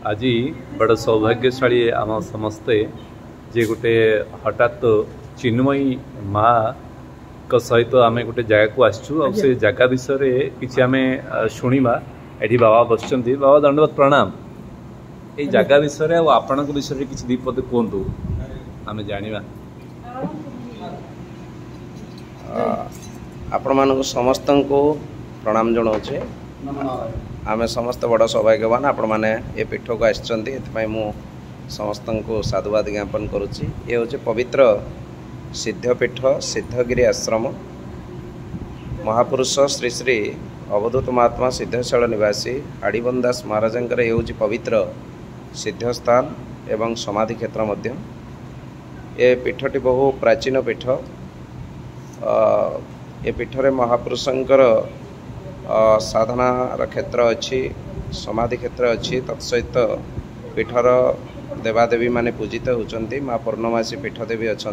आज बड़ सौभाग्यशाली आम समस्ते जे गोटे हठात चिन्मयी माँ को सहित आम गोटे जगह को आसचु से जगह विषय किसी आम शुणा ये बाबा बस बाबा दंडवत प्रणाम ये जगह विषय आपण विषय किसी दीपद कहतु आम जाना आपण मान समस्त को प्रणाम जनाऊे आम समस्त बड़ सौभाग्यवान आपण मैंने ये पीठ को आसपाई मु समस्त को साधुवाद ज्ञापन करुच्ची। ये हूँ पवित्र सिद्धपीठ सिद्धगिरी आश्रम महापुरुष श्री श्री अवधूत महात्मा सिद्धशाल निवासी आड़ीबन दास महाराज ये हूँ पवित्र सिद्धस्थान एवं समाधि क्षेत्र मध्य। ये पीठटी बहु प्राचीन पीठ। ये पीठरे महापुरुषंकर साधनार क्षेत्र अच्छी समाधि क्षेत्र अच्छी तत्सहित पीठर देवादेवी माने पूजित होती। माँ पूर्णमासी पीठदेवी अच्छा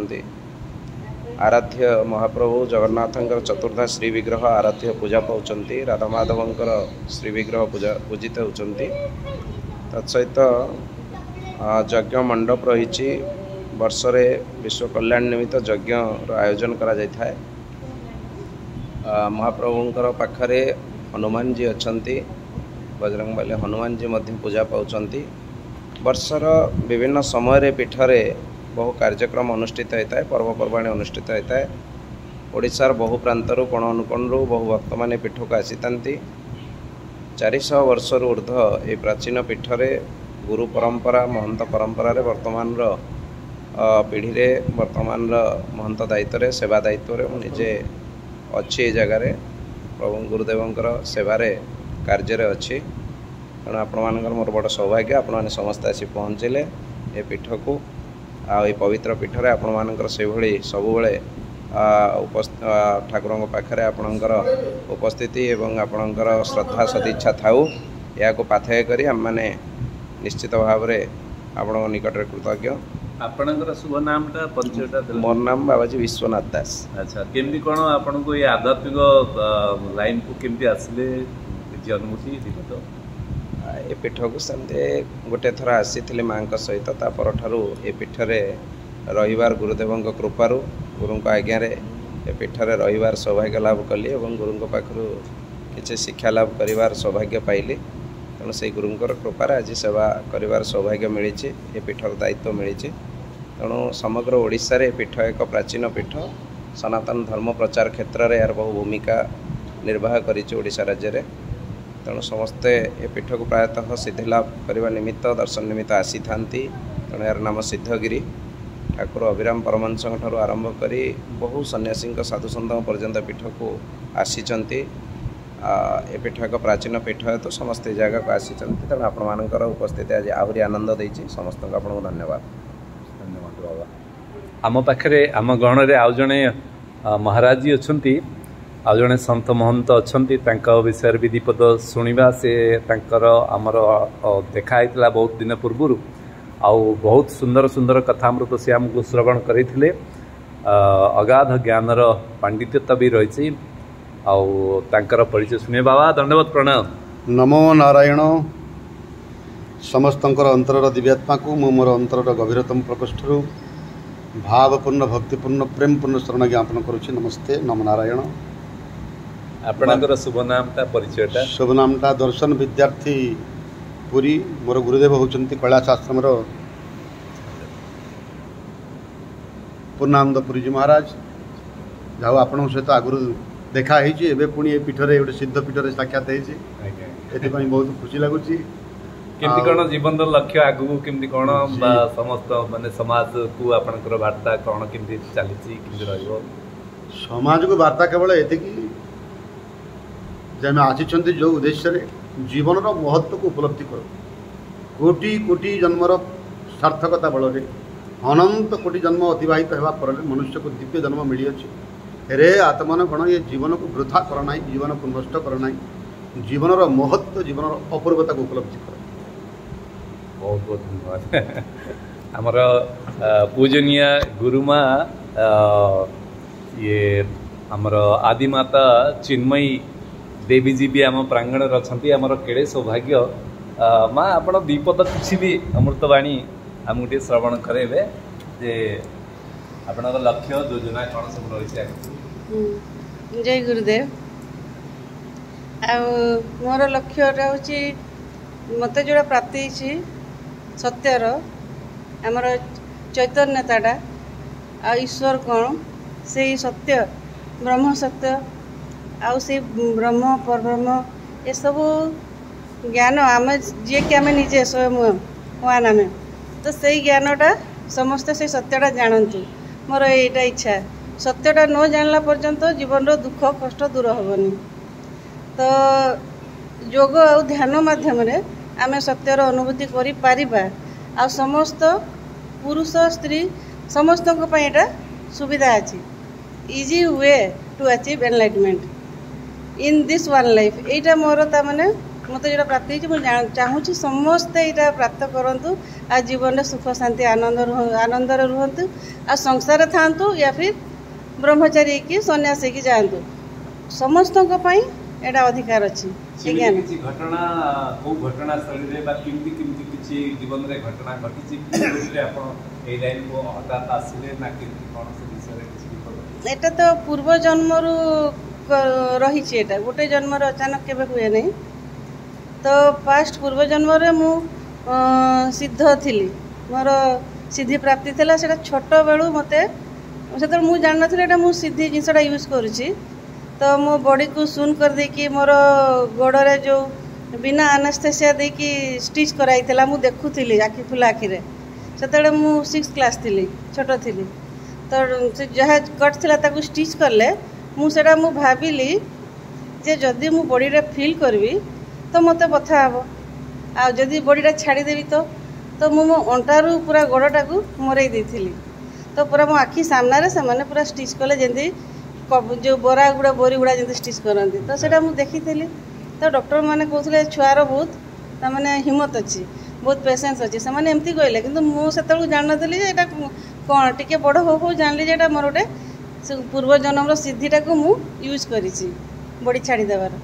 आराध्य महाप्रभु जगन्नाथंकर चतुर्धा श्री विग्रह आराध्य पूजा पाँच राधा माधवंकर श्री विग्रह पूजा पूजित होती। तत्सहित यज्ञ मंडप रही वर्षरे विश्व कल्याण निमित्त यज्ञ आयोजन करा जाय है। महाप्रभुंकर पाखरे हनुमान जी अच्छा बजरंग बली हनुमान जी मध्य पूजा पाँच। वर्षर विभिन्न समय पीठरे बहु कार्यक्रम अनुष्ठित होता है पर्वपर्वाणी अनुष्ठित होता है। ओडिशार बहु प्रांतर कोण अनुकोणरू बहु भक्त मैंने पीठ को आसी था। 400 वर्षर ऊर्ध ये प्राचीन पीठरे गुरु परंपरा महंत परंपरा वर्तमान पीढ़ी रे वर्तमान महंत दायित्व सेवा दायित्व निजे अच्छी जगार प्रभु गुरुदेवंकर सेवारे कार्य अच्छी। तेणु आपण मोर बड़ सौभाग्य आपण मैंने समस्त आसी पहुँचले ये पीठ को आई पवित्र पीठरे आपण मानकर से भली सबुबले ठाकुर पाखे आपणकर उपस्थिति एवं आपणकर श्रद्धा सदिच्छा थाऊ या पाथेय करी आम मैंने निश्चित भाव में आपण निकट कृतज्ञ। आपणकर शुभ नाम टा परिचयटा मोर नाम बाबाजी विश्वनाथ दास। अच्छा केमती कौन आपन को ये आध्यात्मिक लाइन को केमती आसले किसी अनुभूति दिलो तो ये पीठ को सेमते गोटे थर आसी माँ सहित तापर ठारू ये पीठरे रविवार गुरुदेव कृपारू गुरु आज्ञा ये पीठरे रविवार सौभाग्य लाभ कली और गुरु पाखु किसी शिक्षा लाभ करिवार सौभाग्य पाइली। तेणु से गुरुंकर कृपार आज सेवा करिवार सौभाग्य मिली ये पीठर दायित्व मिली। तेणु समग्र ओडिशा रे पीठ एक प्राचीन पीठ सनातन धर्म प्रचार क्षेत्र में यार बहु भूमिका निर्वाह करिशा राज्य में। तेणु समस्ते ये पीठ को प्रायतः सिद्धि लाभ करने निमित्त दर्शन निमित्त आसी था। तेणु यार नाम सिद्धगिरी ठाकुर अभिराम परमहंस आरंभ कर बहु सन्यासी साधु सन्त पर्यंत पीठ को आसी। ये पीठ एक प्राचीन पीठ है तो समस्त जगह को आसी। तेणु आपर उपस्थिति आज आहरी आनंद देती समस्त आपको धन्यवाद। धन्यवाद बाबा। आम पाखे आम गण में आउ जड़े महाराज जी अच्छा आउ जड़े सन्त महंत अच्छा विषय भी दीपद शुणा से आमर देखाई बहुत दिन पूर्व आउ बहुत सुंदर सुंदर कथामृत से आमको श्रवण करते अगाध ज्ञानर पांडित्यता भी रही आउर परिचय शुणे। बाबा दंडवत प्रणाम। नमो नारायण। समस्त अंतर दिव्यात्मा को मु मोर अंतर गभीरतम प्रकोष्ठ भावपूर्ण भक्तिपूर्ण प्रेमपूर्ण शरण ज्ञापन करुच्ची। नमस्ते नमो नारायण। आपणकर शुभ नामटा परिचयटा शुभ नामटा दर्शन विद्यार्थी पुरी मोर गुरुदेव होचंती कैलाश आश्रम पूर्णानंद पुरी जी महाराज जाओ आपण सहित आगुरी देखा है पुणी पीठरे गोटे सिद्ध पीठरे साक्षात होती बहुत खुशी लगुच। केमती कौन जीवन लक्ष्य आगू केमती कौन समस्त माने समाज को आपनकर वार्ता कौन केमती चली समाज को वार्ता केवल ये जे आसी जो उद्देश्य जीवन महत्व को उपलब्धि कर कोटि कोटि जन्मर सार्थकता बल अनंत कोटि जन्म अतिवाहित होगा पर मनुष्य को दिव्य जन्म मिली अच्छी। रे आत्मन गण ये जीवन को वृथा करना जीवन को नष्ट करना जीवन महत्व जीवन अपूर्वता को उपलब्धि कर। बहुत बहुत धन्यवाद। आमर पूजनीय गुरुमा ये आमर आदिमाता चिन्मयी देवी जी भी आम प्रांगण अच्छा आमर केड़े सौभाग्य माँ आपण दीपद किसी भी अमृतवाणी आमको टे श्रवण करेबे जे आपण लक्ष्य योजना कौन सब रही। जय गुरुदेव। मोर लक्ष्यटा हूँ मत जोड़ा प्राप्ति सत्यर आमर चैतन्यताटा आ ईश्वर कौन से सत्य ब्रह्म सत्य आउ से ब्रह्म परब्रह्म ये सब ज्ञान आम जी कि आम निजे स्वयं भगवान आम तो से ज्ञानटा समस्ते से सत्यटा जानतु मोर यहीटा इच्छा सत्यटा न जानला पर्यंत जीवन दुख कष्ट दूर हेनी तो योग आ ध्यान माध्यम आम सत्यर अनुभूति करिपारिबा आ समस्त पुरुष स्त्री समस्त एटा सुविधा अच्छी easy way to achieve enlightenment in this one life एटा मोर ताने मत जो प्राप्ति चाहूँगी समस्ते यहाँ प्राप्त करूँ आ जीवन में सुख शांति आनंद रुहतु आ संसार था या फिर ब्रह्मचारी की सन्यासी की जातु समस्त एटा अधिकार अच्छी घटना को घटना स्थली जीवन में घटना घटी लाइन को हठात आसिले ना एटा तो पूर्व जन्म रही गोटे जन्म अचानक केबे हुए नहीं तो पास्ट पूर्व जन्म रे मु सिद्ध थिली मोर सिद्धि प्राप्ति थिला सेटा छोट बेलू मते से मु जान नथिले एटा मु सिद्धि जिनसटा यूज करूची तो मो बॉडी को सुन कर दे कि मोर गोड़े जो बिना एनेस्थेसिया दे कि स्टिच कराई थिला मु देखुथिली आखि फुला आखि रे सेतले मु 6th क्लास थिली छोट थिली तो से जहा कट थिला ताकू स्टिच करले मु सेटा मु भाबिली जे जदी मु बॉडी रे फील करबी तो मत बथा हे आदि बॉडीटा छाड़देवी तो मु मो अंटारू पूरा गोड़टा को मरई देथिली तो पूरा मो आखि सामने से माने पूरा स्टिच कले जंती जो बरा गुड़ा बोरी गुड़ा जंती स्टिच करती तो सेटा मु देखी तो डॉक्टर माने कहते छुआर बहुत ताने हिम्मत अच्छी बहुत पेसेंस अच्छी से माने एमती कहले किंतु मु सेतलु जान नथली जे एटा कोन टिके बड़ हो जानली जे एटा मोर गोटे पूर्व जन्मर सिद्धिटा को मु यूज करिछि बॉडी छाड़ी देबार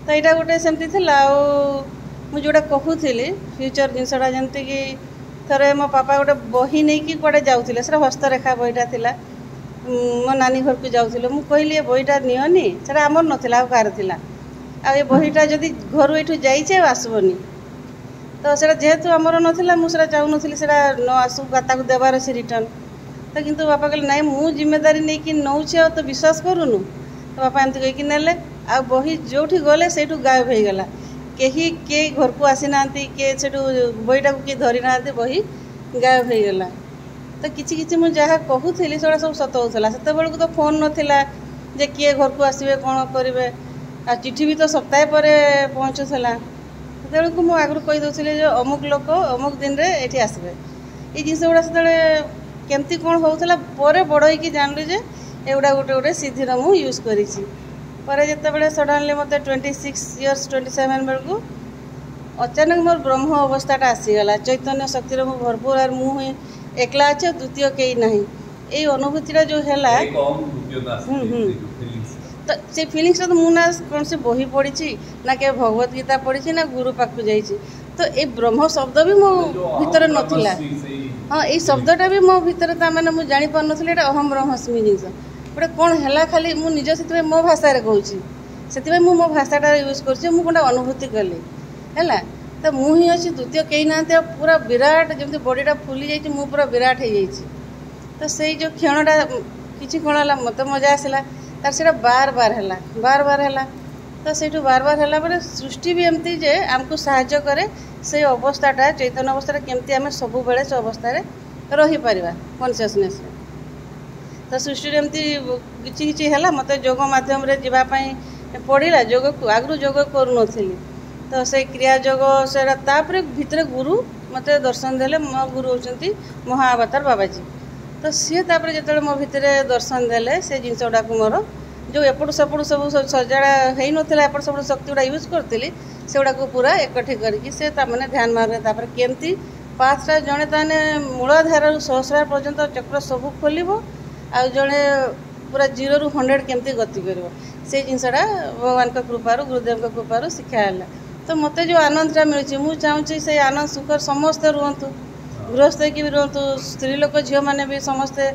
तो यहाँ गोटे सेमती मुझे जोड़ा कहूली फ्यूचर जिनसा जमती कि थरे मो पापा गोटे बही नहीं कि कड़े जाऊे से हस्तरेखा बहीटा थिला मो नानी घर को जाऊे मुझे कहली ये बहीटा नियनी से आमर नाला कार थिला आ ये बहीटा जदि घर ये जाइए आसबनी तो से जेहेतु आमर नाला मुझे चाहूँ से न आसू को देवार से रिटर्न तो किंतु बापा कहले नाई मु जिम्मेदारी नहीं कि नौचे तो विश्वास करूनु तो बापा एमती कहीकि नेले आ बही जो गले से गायब हो गला कहीं के घर को आसी ना किए से बहीटा को किए धरी ना बही गायब हो गला तो किसी मुझे जहाँ कहूली से सब सत होता से बेलू तो फोन नाला जे किए घर को आसवे कौन करेंगे आ चिठी भी तो सप्ताह पर पहुँचुला से मुझे आगु कहीदे जो अमुक लोक अमुक दिन में ये आसवे ये जिन गुड़ा से केमती कौन होता पर बड़ हो जानलु जे एगुड़ा गोटे गोटे सिद्धिर मु यूज करी पर जिते सडनली मत 26 इयर्स 27 बेलू अचानक मोर ब्रह्म अवस्थाटा आसीगला चैतन्य शक्तिर मु भरपूर और मुझे एकला अच्छे द्वितीय कई ना ये अनुभूतिटा जो है तो से फिलिंग्स तो मुझे ना कौन से बही पढ़ी ना के भगवत गीता पढ़ी ना गुरु पाखु जाइए तो ये ब्रह्म शब्द भी मो भीतर नाला हाँ ये शब्दटा भी मो भीतर मुझे जापार नी अहम ब्रह्मस्मि जिनस गोटे कौन है खाली मुझे से मो भाषा कहूँ से मो भाषाटा यूज कर अनुभूति कली है तो मुझे अच्छी द्वितीय कहीं ना पूरा विराट जमी बॉडीटा फुली जाइए मु पूरा विराट हो जाइए तो से जो क्षणटा किसी कौन है मत मजा आसला तार से बार बार है तो से बार बार है सृष्टि भी एमती जे आमको साहाय्य करे से अवस्थाटा चैतन्य अवस्था केमती आम सब बेले से अवस्था रही पारिबा कॉन्शियसनेस तो सृष्टि एमती किसी है मत योग मध्यम जावाई पड़ा योग को आगु योग करूँ तो से क्रिया योग से भितर गुरु मत दर्शन देले मो गुरु होती महाअवतार बाबाजी तो सी जो मो भितर दर्शन देले से जिनस गुड़ा मोर जो एपट सेपट सब सजाड़ा हो नाला एपट सेपट शक्ति गुड़ा यूज करी से गुड़ा पूरा एकठी करके से ध्यान मारे केमती पाँचटा जड़े ताने मूलाधार सहस्रार पर्यंत चक्र सब खोल आ जड़े पूरा 0 ରୁ 100 केमती गति कर से जिनसा भगवान का कृपार गुरुदेव का कृपार शिक्षा है तो मते जो आनंदटा मिलुछि मु चाहूँगी से आनंद सुख समस्ते रुहतु गृहस्थ की भी रुहतु स्त्री लोक झील मैंने भी समस्ते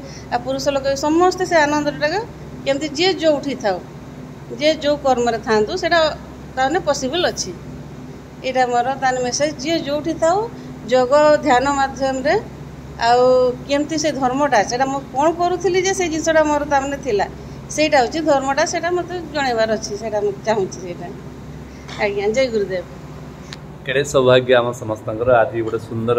पुरुष लोक समस्ते से आनंदटा केमती जी जो उठी था जे जो कर्म था से पॉसिबल अच्छी यहाँ मोर तान मेसेज जी जो उठी था योग ध्यान मध्यम केमती से धर्मटा से कौन करूली से जिनसा मोर ताने थिला सेटा हूँ धर्मटा से मत जनइबार अच्छी से चाहूँगी आज्ञा जय गुरुदेव केड़े सौभाग्य आम समस्त आज गोटे सुंदर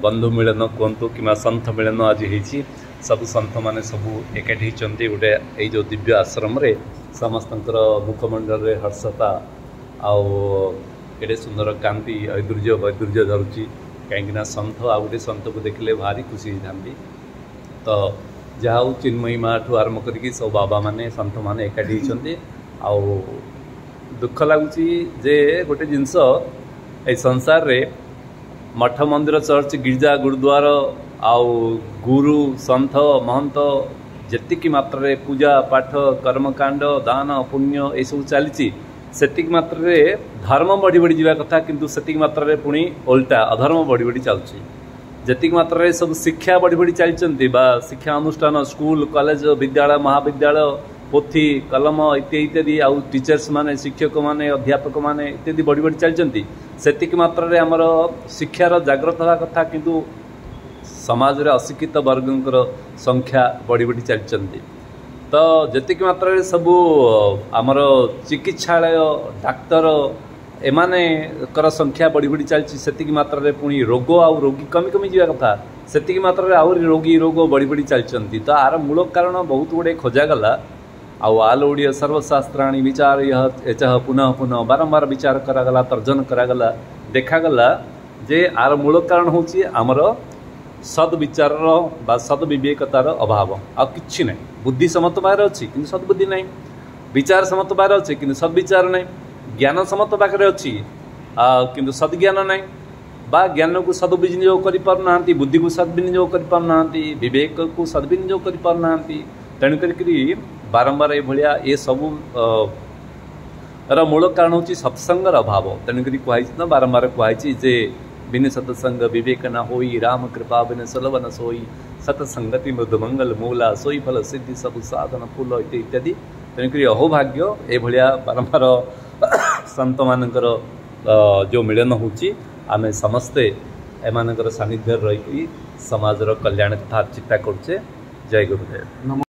बंधु मिलन कहतु कि सन्थ मिलन आज होती सब सन्थ मैंने सब एकाठी होती गोटे ये जो दिव्य आश्रम रे समस्त मुखमंडल रे हर्षता आड़े सुंदर कांति ऐदुर्य वैदुर्य धरुची कहीं सन्थ आ गए सन्थ को देखले भारी खुशी होती तो जहाँ हूँ चिन्मयी माँ ठू आरम्भ करके सब बाबा माने सन्थ मैंने एकाठी होती दुख लगुच जे गोटे जिनस ए संसार रे मठ मंदिर चर्च गिरजा गुरुद्वार आउ गुरु सन्थ महंत जेतिकी मात्रा पूजा पाठ कर्मकांड दान पुण्य ये सब चली सेतिक मात्रा धर्म बढ़ी बढ़ी जावा कथा किंतु सेतिक मात्रा पुणी उल्टा अधर्म बढ़ी बढ़ी चलुची जेतिक मात्रा सब शिक्षा बढ़ी बढ़ी चलती शिक्षा अनुष्ठान स्कूल कॉलेज विद्यालय महाविद्यालय पोथी कलम इत्यादि इत्यादि आउ टीचर्स माने शिक्षक माने अध्यापक माने इत्यादि बढ़ी बढ़ी चलती सेतिक मात्रा आमर शिक्षार जागृत हवा कथा किंतु समाज रे अशिक्षित वर्गंकर संख्या बढ़ी बढ़ी चलती तो जेतिक मात्रा सबू आमर चिकित्सालय डाक्तर एमाने कर संख्या बढ़ी बढ़ी चलती सेतिक मात्रा पुणी रोग आउ रोगी कमी कमी जावा कथा सेतिक मात्रा आहरी रोगी रोग बढ़ी बढ़ी चलती तो आर मूल कारण बहुत गुड़े खोजागला आलोड़ीय सर्वशास्त्राणी विचार एच पुनः पुनः बारंबार विचार करागला तर्जन करागला देखागला जे आर मूल कारण हूँ आमर सद्विचार बा सद्विवेकतार अभाव आ किछि नहीं बुद्धि समत बाहर अच्छी कि सद्बुद्धि नहीं विचार समत बाहर अच्छे कि सद्विचार नहीं ज्ञान समत पाखे अच्छी किंतु सद्ज्ञान नहीं बा ज्ञान को सद्विनियोग कर पारना बुद्धि को सद्विनियोग कर पारना विवेक को सद्विनियोग कर पारना तेणुक बारंबार ये सबू मूल कारण हूँ सत्संगर अभाव तेणुक कहुई बारंबार कहुई जे बिन सत्संग विवेक न होई राम कृपा बिन सुलभ न सोई सत्संगति मृदुमंगल मूला सोई फल सिद्धि सब साधन फूल इत्यादि तेणुक अहोभाग्य ये बारंबार संत मानकर जो मिलन होची आमे समस्ते एमानकर सानिध्य रही समाजर कल्याण कथा चिंता करछे। जय गुरुदेव।